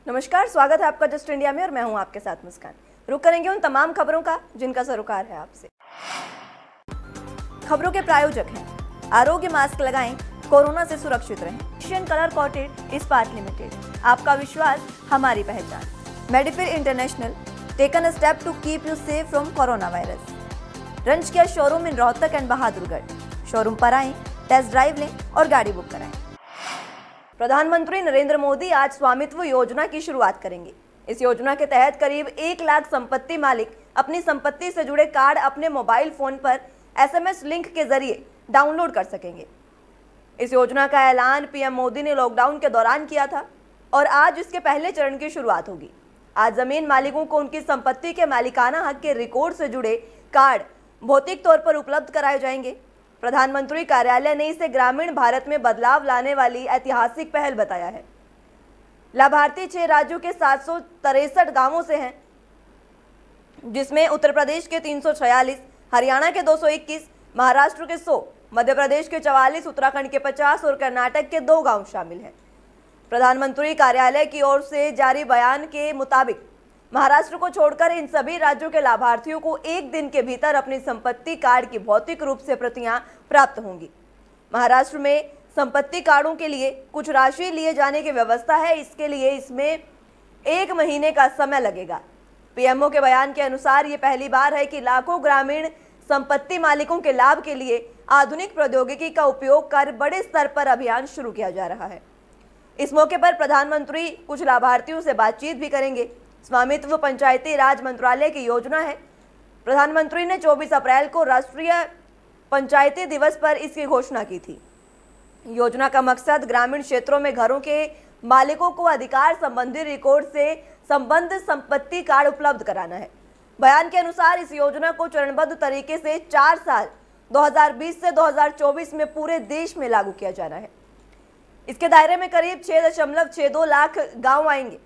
नमस्कार, स्वागत है आपका जस्ट इंडिया में और मैं हूं आपके साथ मुस्कान। रुक करेंगे उन तमाम खबरों का जिनका सरोकार है आपसे। खबरों के प्रायोजक हैं आरोग्य मास्क लगाएं, कोरोना से सुरक्षित रहें। Asian colour coated Ispat limited, आपका विश्वास हमारी पहचान। मेडिफिर international, taken a step to keep you safe from corona virus. रंच किया showroom in Rohtak and Bahadurgarh. Showroom पर आएं, टेस्ट ड्राइव लें और गाड़ी बुक कराएं। प्रधानमंत्री नरेंद्र मोदी आज स्वामित्व योजना की शुरुआत करेंगे। इस योजना के तहत करीब 1 लाख संपत्ति मालिक अपनी संपत्ति से जुड़े कार्ड अपने मोबाइल फोन पर SMS लिंक के जरिए डाउनलोड कर सकेंगे। इस योजना का ऐलान पीएम मोदी ने लॉकडाउन के दौरान किया था और आज इसके पहले चरण की शुरुआत होगी। आज जमीन मालिकों को उनकी संपत्ति के मालिकाना हक के रिकॉर्ड से जुड़े कार्ड भौतिक तौर पर उपलब्ध कराए जाएंगे। प्रधानमंत्री कार्यालय ने इसे ग्रामीण भारत में बदलाव लाने वाली ऐतिहासिक पहल बताया है। लाभार्थी 6 राज्यों के 763 गांवों से हैं, जिसमें उत्तर प्रदेश के 346, हरियाणा के 221, महाराष्ट्र के 100, मध्य प्रदेश के 44, उत्तराखंड के 50 और कर्नाटक के 2 गांव शामिल हैं। प्रधानमंत्री कार्यालय की ओर से जारी बयान के मुताबिक महाराष्ट्र को छोड़कर इन सभी राज्यों के लाभार्थियों को 1 दिन के भीतर अपनी संपत्ति कार्ड की भौतिक रूप से प्रतियां प्राप्त होंगी। महाराष्ट्र में संपत्ति कार्डों के लिए कुछ राशि लिए जाने की व्यवस्था है, इसके लिए इसमें 1 महीने का समय लगेगा। पीएमओ के बयान के अनुसार ये पहली बार है कि लाखों ग्रामीण संपत्ति मालिकों के लाभ के लिए आधुनिक प्रौद्योगिकी का उपयोग कर बड़े स्तर पर अभियान शुरू किया जा रहा है। इस मौके पर प्रधानमंत्री कुछ लाभार्थियों से बातचीत भी करेंगे। स्वामित्व पंचायती राज मंत्रालय की योजना है। प्रधानमंत्री ने 24 अप्रैल को राष्ट्रीय पंचायती दिवस पर इसकी घोषणा की थी। योजना का मकसद ग्रामीण क्षेत्रों में घरों के मालिकों को अधिकार संबंधी रिकॉर्ड से संबद्ध संपत्ति कार्ड उपलब्ध कराना है। बयान के अनुसार इस योजना को चरणबद्ध तरीके से 4 साल 2020 से 2024 में पूरे देश में लागू किया जाना है। इसके दायरे में करीब 6.62 लाख गांव आएंगे।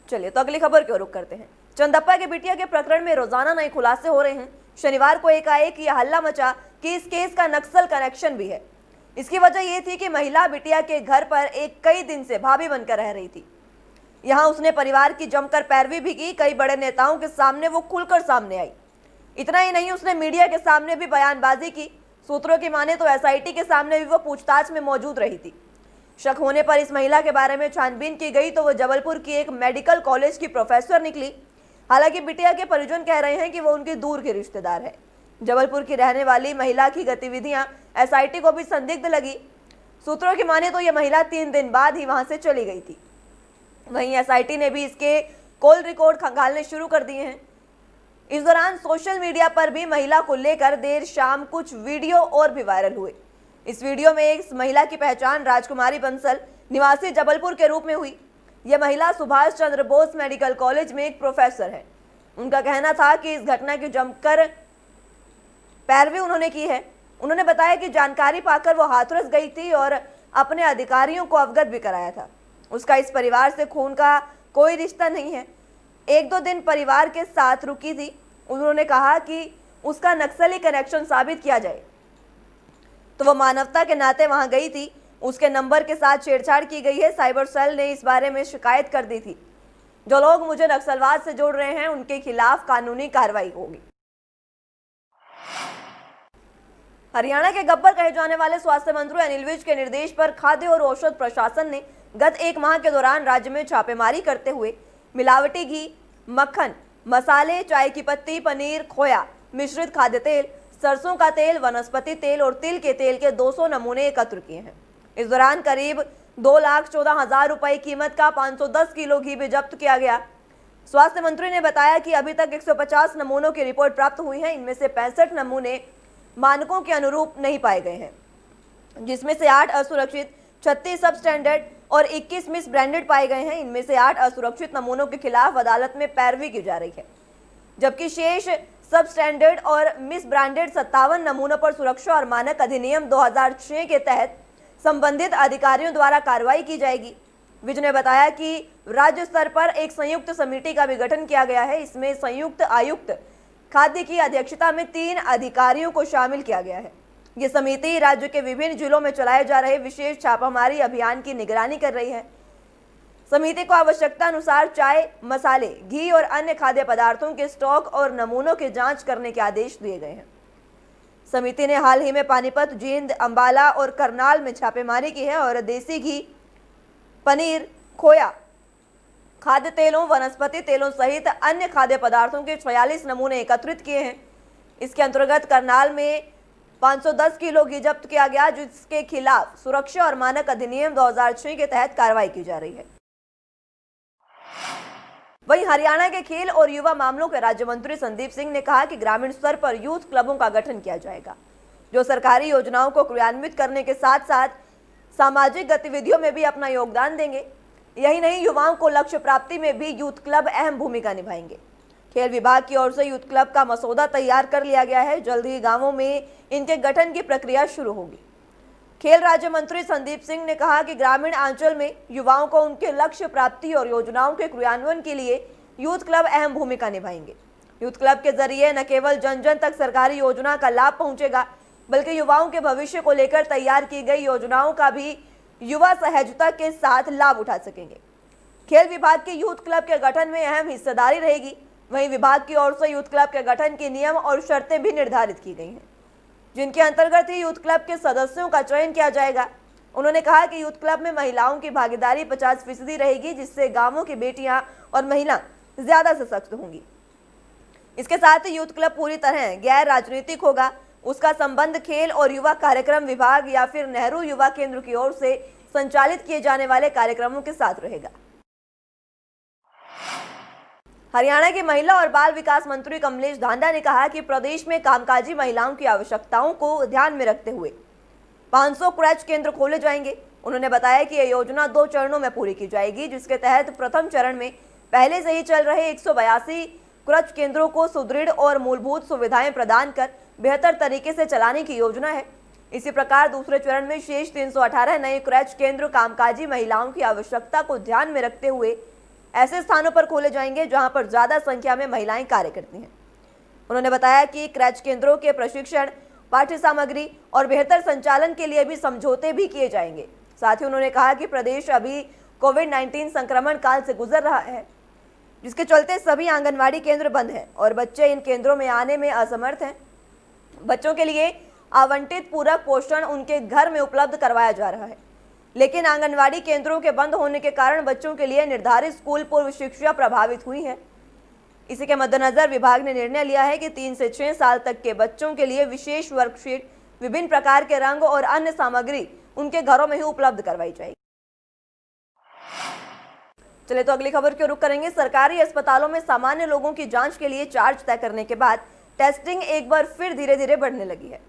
चलिए तो अगली खबर की ओर रुख करते हैं। चंदप्पा के बिटिया के प्रकरण में रोजाना नए खुलासे हो रहे हैं। शनिवार को एकाएक यह हल्ला मचा कि इस केस का नक्सल कनेक्शन भी है। इसकी वजह यह थी कि महिला बिटिया के घर पर कई दिन से भाभी बनकर रह रही थी। यहां उसने परिवार की जमकर पैरवी भी की। कई बड़े नेताओं के सामने वो खुलकर सामने आई। इतना ही नहीं, उसने मीडिया के सामने भी बयानबाजी की। सूत्रों की माने तो SIT के सामने भी वो पूछताछ में मौजूद रही थी। शक होने पर इस महिला के बारे में छानबीन की गई तो वो जबलपुर की एक मेडिकल कॉलेज की प्रोफेसर निकली। हालांकि बिटिया के परिजन कह रहे हैं कि वो उनकी दूर की रिश्तेदार है। जबलपुर की रहने वाली महिला की गतिविधियां SIT को भी संदिग्ध लगी। सूत्रों की माने तो यह महिला 3 दिन बाद ही वहां से चली गई थी। वहीं SIT ने भी इसके कॉल रिकॉर्ड खंगालने शुरू कर दिए हैं। इस दौरान सोशल मीडिया पर भी महिला को लेकर देर शाम कुछ वीडियो और भी वायरल हुए। इस वीडियो में इस महिला की पहचान राजकुमारी बंसल निवासी जबलपुर के रूप में हुई। यह महिला सुभाष चंद्र बोस मेडिकल कॉलेज में एक प्रोफेसर है। उनका कहना था कि इस घटना की जमकर पैरवी उन्होंने की है। उन्होंने बताया कि जानकारी पाकर वो हाथरस गई थी और अपने अधिकारियों को अवगत भी कराया था। उसका इस परिवार से खून का कोई रिश्ता नहीं है। 1-2 दिन परिवार के साथ रुकी थी। उन्होंने कहा कि उसका नक्सली कनेक्शन साबित किया जाए तो वह मानवता के नाते वहां गई थी। उसके नंबर के साथ छेड़छाड़ की गई है। साइबर सेल ने इस बारे में शिकायत कर दी थी। जो लोग मुझे नक्सलवाद से जोड़ रहे हैं उनके खिलाफ कानूनी कार्रवाई होगी। हरियाणा के गब्बर कहे जाने वाले स्वास्थ्य मंत्री अनिल विज के निर्देश पर खाद्य और औषध प्रशासन ने गत 1 माह के दौरान राज्य में छापेमारी करते हुए मिलावटी घी, मक्खन, मसाले, चाय की पत्ती, पनीर, खोया, मिश्रित खाद्य तेल, सरसों का तेल, वनस्पति तेल और तिल के तेल के 200 नमूने एकत्र किए हैं। इस दौरान करीब 2,14,000 रुपए कीमत का 510 किलो घी भी जब्त किया गया। स्वास्थ्य मंत्री ने बताया कि अभी तक 150 नमूनों की रिपोर्ट प्राप्त हुई है। इनमें से 65 नमूने मानकों के अनुरूप नहीं पाए गए हैं, जिसमें से 8 असुरक्षित, 36 सब स्टैंडर्ड और 21 मिस ब्रांडेड पाए गए हैं। इनमें से 8 असुरक्षित नमूनों के खिलाफ अदालत में पैरवी की जा रही है, जबकि शेष सब स्टैंडर्ड और मिस ब्रांडेड 57 नमूनों पर सुरक्षा और मानक अधिनियम 2006 के तहत संबंधित अधिकारियों द्वारा कार्रवाई की जाएगी। विज ने बताया कि राज्य स्तर पर एक संयुक्त समिति का भी गठन किया गया है। इसमें संयुक्त आयुक्त खाद्य की अध्यक्षता में 3 अधिकारियों को शामिल किया गया है। ये समिति राज्य के विभिन्न जिलों में चलाए जा रहे विशेष छापामारी अभियान की निगरानी कर रही है। समिति को आवश्यकता अनुसार चाय, मसाले, घी और अन्य खाद्य पदार्थों के स्टॉक और नमूनों की जांच करने के आदेश दिए गए हैं। समिति ने हाल ही में पानीपत, जींद, अंबाला और करनाल में छापेमारी की है और देसी घी, पनीर, खोया, खाद्य तेलों, वनस्पति तेलों सहित अन्य खाद्य पदार्थों के 46 नमूने एकत्रित किए हैं। इसके अंतर्गत करनाल में 510 किलो घी जब्त किया गया, जिसके खिलाफ सुरक्षा और मानक अधिनियम 2006 के तहत कार्रवाई की जा रही है। वहीं हरियाणा के खेल और युवा मामलों के राज्य मंत्री संदीप सिंह ने कहा कि ग्रामीण स्तर पर यूथ क्लबों का गठन किया जाएगा, जो सरकारी योजनाओं को क्रियान्वित करने के साथ साथ सामाजिक गतिविधियों में भी अपना योगदान देंगे। यही नहीं, युवाओं को लक्ष्य प्राप्ति में भी यूथ क्लब अहम भूमिका निभाएंगे। खेल विभाग की ओर से यूथ क्लब का मसौदा तैयार कर लिया गया है। जल्द ही गांवों में इनके गठन की प्रक्रिया शुरू होगी। खेल राज्य मंत्री संदीप सिंह ने कहा कि ग्रामीण अंचल में युवाओं को उनके लक्ष्य प्राप्ति और योजनाओं के क्रियान्वयन के लिए यूथ क्लब अहम भूमिका निभाएंगे। यूथ क्लब के जरिए न केवल जन जन तक सरकारी योजना का लाभ पहुंचेगा, बल्कि युवाओं के भविष्य को लेकर तैयार की गई योजनाओं का भी युवा सहजता के साथ लाभ उठा सकेंगे। खेल विभाग के यूथ क्लब के गठन में अहम हिस्सेदारी रहेगी। वहीं विभाग की ओर से यूथ क्लब के गठन के नियम और शर्तें भी निर्धारित की गई हैं, जिनके अंतर्गत ही यूथ क्लब के सदस्यों का चयन किया जाएगा। उन्होंने कहा कि यूथ क्लब में महिलाओं की भागीदारी 50% रहेगी, जिससे गांवों की बेटियां और महिला ज्यादा सशक्त होंगी। इसके साथ ही यूथ क्लब पूरी तरह गैर राजनीतिक होगा। उसका संबंध खेल और युवा कार्यक्रम विभाग या फिर नेहरू युवा केंद्र की ओर से संचालित किए जाने वाले कार्यक्रमों के साथ रहेगा। हरियाणा के महिला और बाल विकास मंत्री कमलेश ढांडा ने कहा कि प्रदेश में कामकाजी महिलाओं की आवश्यकताओं को ध्यान में रखते हुए 500 क्रैच केंद्र खोले जाएंगे। उन्होंने बताया कि यह योजना 2 चरणों में पूरी की जाएगी, जिसके तहत प्रथम चरण में पहले से ही चल रहे 182 क्रच केंद्रों को सुदृढ़ और मूलभूत सुविधाएं प्रदान कर बेहतर तरीके से चलाने की योजना है। इसी प्रकार दूसरे चरण में शेष 318 नए क्रच केंद्र कामकाजी महिलाओं की आवश्यकता को ध्यान में रखते हुए ऐसे स्थानों पर खोले जाएंगे जहां पर ज्यादा संख्या में महिलाएं कार्य करती हैं। उन्होंने बताया कि क्रच केंद्रों के प्रशिक्षण, पाठ्य सामग्री और बेहतर संचालन के लिए भी समझौते भी किए जाएंगे। साथ ही उन्होंने कहा कि प्रदेश अभी कोविड-19 संक्रमण काल से गुजर रहा है, जिसके चलते सभी आंगनवाड़ी केंद्र बंद हैं और बच्चे इन केंद्रों में आने में असमर्थ हैं। बच्चों के लिए आवंटित पूरक पोषण उनके घर में उपलब्ध करवाया जा रहा है, लेकिन आंगनवाड़ी केंद्रों के बंद होने के कारण बच्चों के लिए निर्धारित स्कूल पूर्व शिक्षा प्रभावित हुई है। इसी के मद्देनजर विभाग ने निर्णय लिया है कि 3 से 6 साल तक के बच्चों के लिए विशेष वर्कशीट, विभिन्न प्रकार के रंग और अन्य सामग्री उनके घरों में ही उपलब्ध करवाई जाएगी। चलिए तो अगली खबर की रुख करेंगे। सरकारी अस्पतालों में सामान्य लोगों की जांच के लिए चार्ज तय करने के बाद टेस्टिंग एक बार फिर धीरे धीरे बढ़ने लगी है।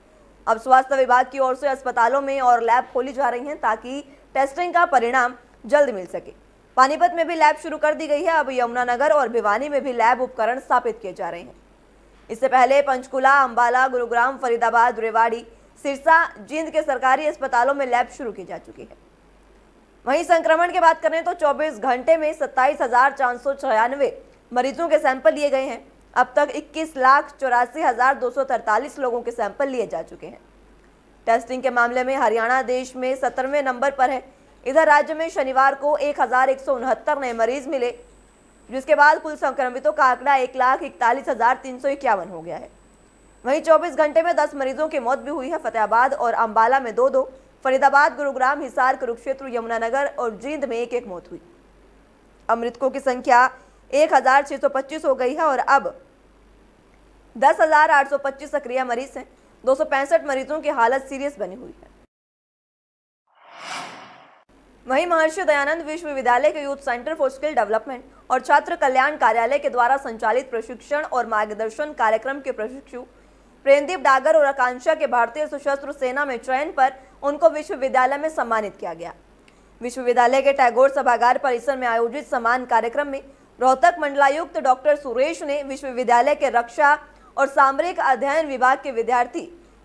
अब स्वास्थ्य विभाग की ओर से अस्पतालों में और लैब खोली जा रही हैं ताकि टेस्टिंग का परिणाम जल्द मिल सके। पानीपत में भी लैब शुरू कर दी गई है। अब यमुनानगर और भिवानी में भी लैब उपकरण स्थापित किए जा रहे हैं। इससे पहले पंचकुला, अंबाला, गुरुग्राम, फरीदाबाद, रेवाड़ी, सिरसा, जींद के सरकारी अस्पतालों में लैब शुरू की जा चुकी है। वहीं संक्रमण की बात करें तो 24 घंटे में 27,496 मरीजों के सैंपल लिए गए हैं। अब तक 21,84,243 लोगों के सैंपल लिए जा चुके हैं। टेस्टिंग के मामले में हरियाणा देश में 17वें नंबर पर है। इधर राज्य में शनिवार को 1,169 नए मरीज मिले, जिसके बाद कुल संक्रमितों का आंकड़ा 1,41,351 हो गया है। वहीं 24 घंटे में 10 मरीजों की मौत भी हुई है। फतेहाबाद और अंबाला में 2-2, फरीदाबाद, गुरुग्राम, हिसार, कुरुक्षेत्र, यमुनानगर और जींद में 1-1 मौत हुई। अब मृतकों की संख्या 1,625 हो गई है और अब 10,825 सक्रिय मरीज हैं। 265 मरीजों की हालत सीरियस बनी हुई है। वहीं महर्षि दयानंद विश्वविद्यालय के youth centre for skill development और छात्र कल्याण कार्यालय के द्वारा संचालित प्रशिक्षण और मार्गदर्शन कार्यक्रम के प्रशिक्षु प्रेमदीप डागर और आकांक्षा के भारतीय सशस्त्र सेना में चयन पर उनको विश्वविद्यालय में सम्मानित किया गया। विश्वविद्यालय के टैगोर सभागार परिसर में आयोजित सम्मान कार्यक्रम में रोहतक मंडलायुक्त डॉक्टर सुरेश ने विश्वविद्यालय के रक्षा और सामरिक अध्ययन विभाग के विद्यार्थी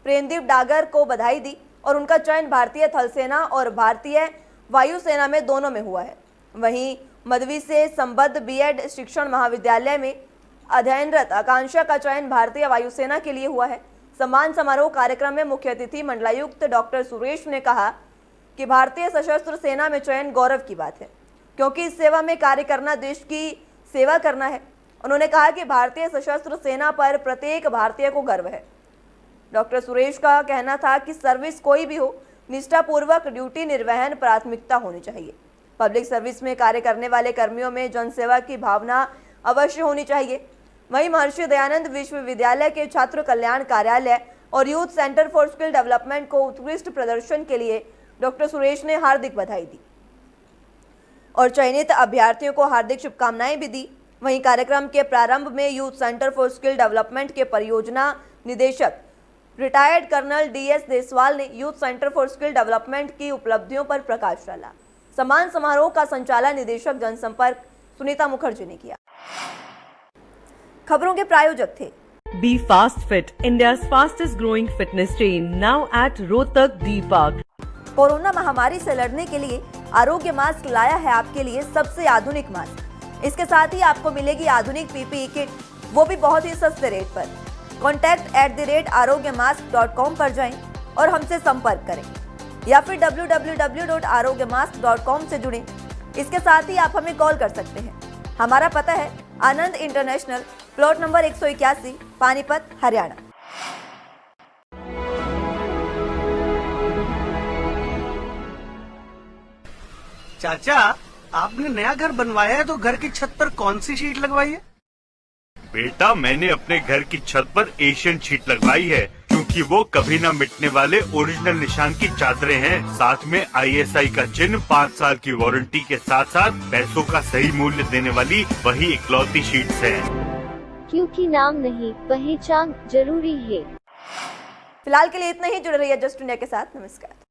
प्रेमदीप डागर को बधाई दी और उनका चयन भारतीय थल सेना और भारतीय वायुसेना में दोनों में हुआ है। वहीं मदवी से संबद्ध बीएड शिक्षण महाविद्यालय में अध्ययनरत आकांक्षा का चयन भारतीय वायुसेना के लिए हुआ है। सम्मान समारोह कार्यक्रम में मुख्य अतिथि मंडलायुक्त डॉक्टर सुरेश ने कहा कि भारतीय सशस्त्र सेना में चयन गौरव की बात है, क्योंकि इस सेवा में कार्य करना देश की सेवा करना है। उन्होंने कहा कि भारतीय सशस्त्र सेना पर प्रत्येक भारतीय को गर्व है। डॉक्टर सुरेश का कहना था कि सर्विस कोई भी हो, निष्ठापूर्वक ड्यूटी निर्वहन प्राथमिकता होनी चाहिए। पब्लिक सर्विस में कार्य करने वाले कर्मियों में जनसेवा की भावना अवश्य होनी चाहिए। वहीं महर्षि दयानंद विश्वविद्यालय के छात्र कल्याण कार्यालय और youth centre for skill development को उत्कृष्ट प्रदर्शन के लिए डॉक्टर सुरेश ने हार्दिक बधाई दी और चयनित अभ्यर्थियों को हार्दिक शुभकामनाएं भी दी। वहीं कार्यक्रम के प्रारंभ में youth centre for skill development के परियोजना निदेशक रिटायर्ड कर्नल DS देसवाल ने youth centre for skill development की उपलब्धियों पर प्रकाश डाला। सम्मान समारोह का संचालन निदेशक जनसंपर्क सुनीता मुखर्जी ने किया। खबरों के प्रायोजक थे Be Fast Fit, India's fastest growing fitness chain, now at Rohtak D Park. Corona महामारी से लड़ने के लिए आरोग्य मास्क लाया है आपके लिए सबसे आधुनिक मास्क। इसके साथ ही आपको मिलेगी आधुनिक PPE किट, वो भी बहुत ही सस्ते रेट पर। contact@arogyamask.com पर जाएं और हमसे संपर्क करें या फिर www.arogyamask.com से जुड़ें। इसके साथ ही आप हमें कॉल कर सकते हैं। हमारा पता है Anand international, plot number 181, Panipat, Haryana. चाचा, आपने नया घर बनवाया है तो घर की छत पर कौन सी शीट लगवाई है? बेटा, मैंने अपने घर की छत पर एशियन शीट लगवाई है, क्योंकि वो कभी न मिटने वाले ओरिजिनल निशान की चादरें हैं। साथ में ISI का चिन्ह, 5 साल की वारंटी के साथ साथ पैसों का सही मूल्य देने वाली वही इकलौती शीट्स हैं। क्योंकि नाम नहीं, पहचान जरूरी है। फिलहाल के लिए इतना ही। जुड़े रहिए जस्ट इंडिया के साथ। नमस्कार।